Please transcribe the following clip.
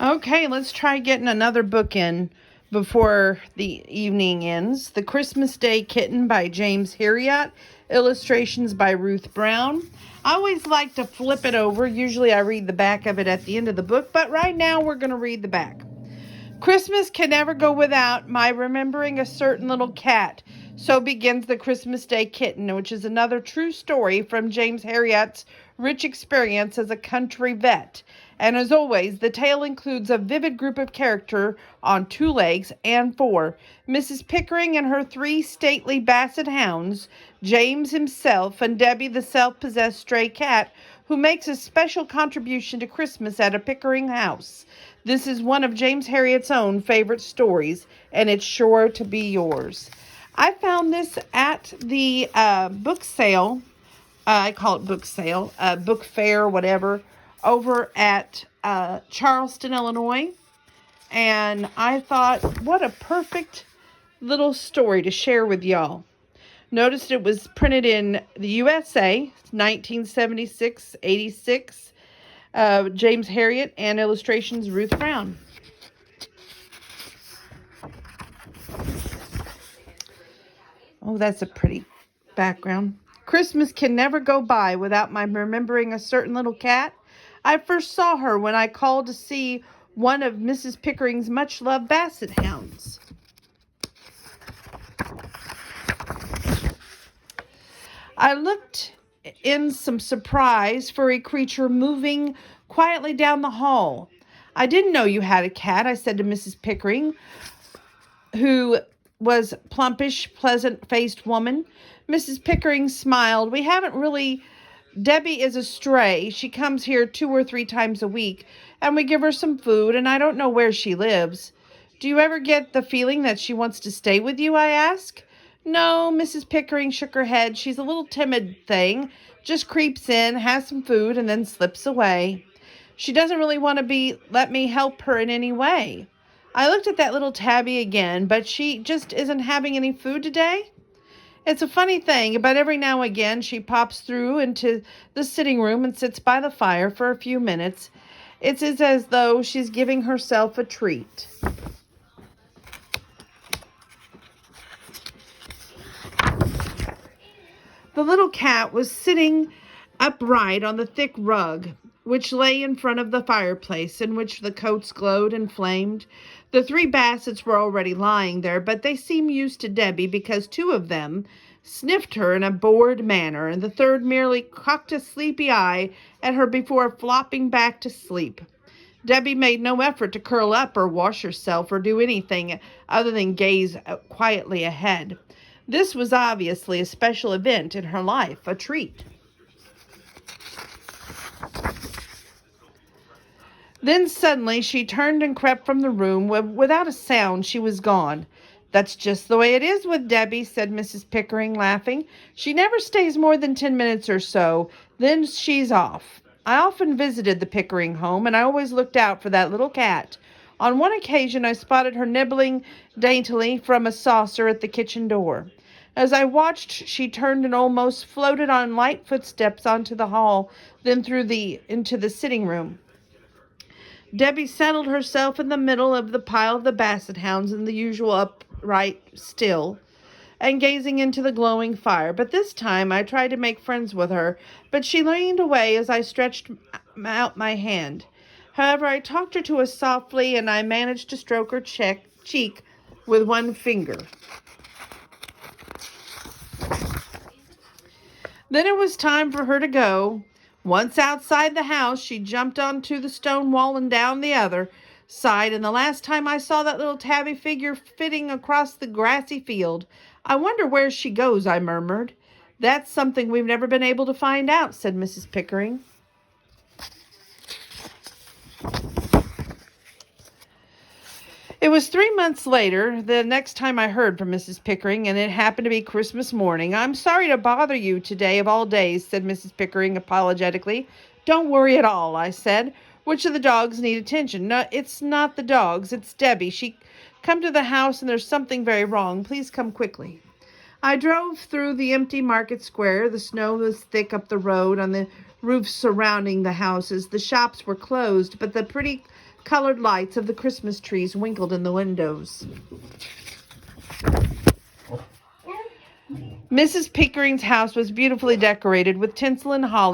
Okay, let's try getting another book in before the evening ends. The Christmas Day Kitten by James Herriot, illustrations by Ruth Brown. I always like to flip it over. Usually I read the back of it at the end of the book, but right now we're going to read the back. Christmas can never go without my remembering a certain little cat. So begins the Christmas Day Kitten, which is another true story from James Herriot's rich experience as a country vet. And as always, the tale includes a vivid group of character on two legs and four. Mrs. Pickering and her three stately basset hounds, James himself, and Debbie the self-possessed stray cat, who makes a special contribution to Christmas at a Pickering house. This is one of James Herriot's own favorite stories, and it's sure to be yours. I found this at the book sale. I call it book sale, book fair, whatever, over at Charleston, Illinois. And I thought, what a perfect little story to share with y'all. Noticed it was printed in the USA, 1976-86. James Herriot, and illustrations Ruth Brown. Oh, that's a pretty background. Christmas can never go by without my remembering a certain little cat. I first saw her when I called to see one of Mrs. Pickering's much-loved basset hounds. I looked in some surprise for a creature moving quietly down the hall. I didn't know you had a cat, I said to Mrs. Pickering, who was plumpish, pleasant-faced woman. Mrs. Pickering smiled. We haven't really. Debbie is a stray. She comes here 2 or 3 times a week, and we give her some food, and I don't know where she lives. Do you ever get the feeling that she wants to stay with you, I asked. No, Mrs. Pickering shook her head. She's a little timid thing. Just creeps in, has some food, and then slips away. She doesn't really want to let me help her in any way. I looked at that little tabby again, but she just isn't having any food today. It's a funny thing, but every now and again she pops through into the sitting room and sits by the fire for a few minutes. It's as though she's giving herself a treat. The little cat was sitting upright on the thick rug, which lay in front of the fireplace, in which the coats glowed and flamed. The 3 bassets were already lying there, but they seemed used to Debbie because 2 of them sniffed her in a bored manner, and the third merely cocked a sleepy eye at her before flopping back to sleep. Debbie made no effort to curl up or wash herself or do anything other than gaze quietly ahead. This was obviously a special event in her life, a treat. Then suddenly she turned and crept from the room. Without a sound, she was gone. That's just the way it is with Debbie, said Mrs. Pickering, laughing. She never stays more than 10 minutes or so, then she's off. I often visited the Pickering home, and I always looked out for that little cat. On one occasion, I spotted her nibbling daintily from a saucer at the kitchen door. As I watched, she turned and almost floated on light footsteps onto the hall, then into the sitting room. Debbie settled herself in the middle of the pile of the basset hounds in the usual upright still, and gazing into the glowing fire. But this time I tried to make friends with her, but she leaned away as I stretched out my hand. However, I talked her to us softly, and I managed to stroke her cheek with one finger. Then it was time for her to go. Once outside the house, she jumped onto the stone wall and down the other side, and the last time I saw that little tabby figure flitting across the grassy field. I wonder where she goes, I murmured. That's something we've never been able to find out, said Mrs. Pickering. It was 3 months later, the next time I heard from Mrs. Pickering, and it happened to be Christmas morning. I'm sorry to bother you today of all days, said Mrs. Pickering apologetically. Don't worry at all, I said. Which of the dogs need attention? No, it's not the dogs, it's Debbie. She come to the house and there's something very wrong. Please come quickly. I drove through the empty market square. The snow was thick up the road on the roofs surrounding the houses. The shops were closed, but the pretty colored lights of the Christmas trees winkled in the windows. Mrs. Pickering's house was beautifully decorated with tinsel and holly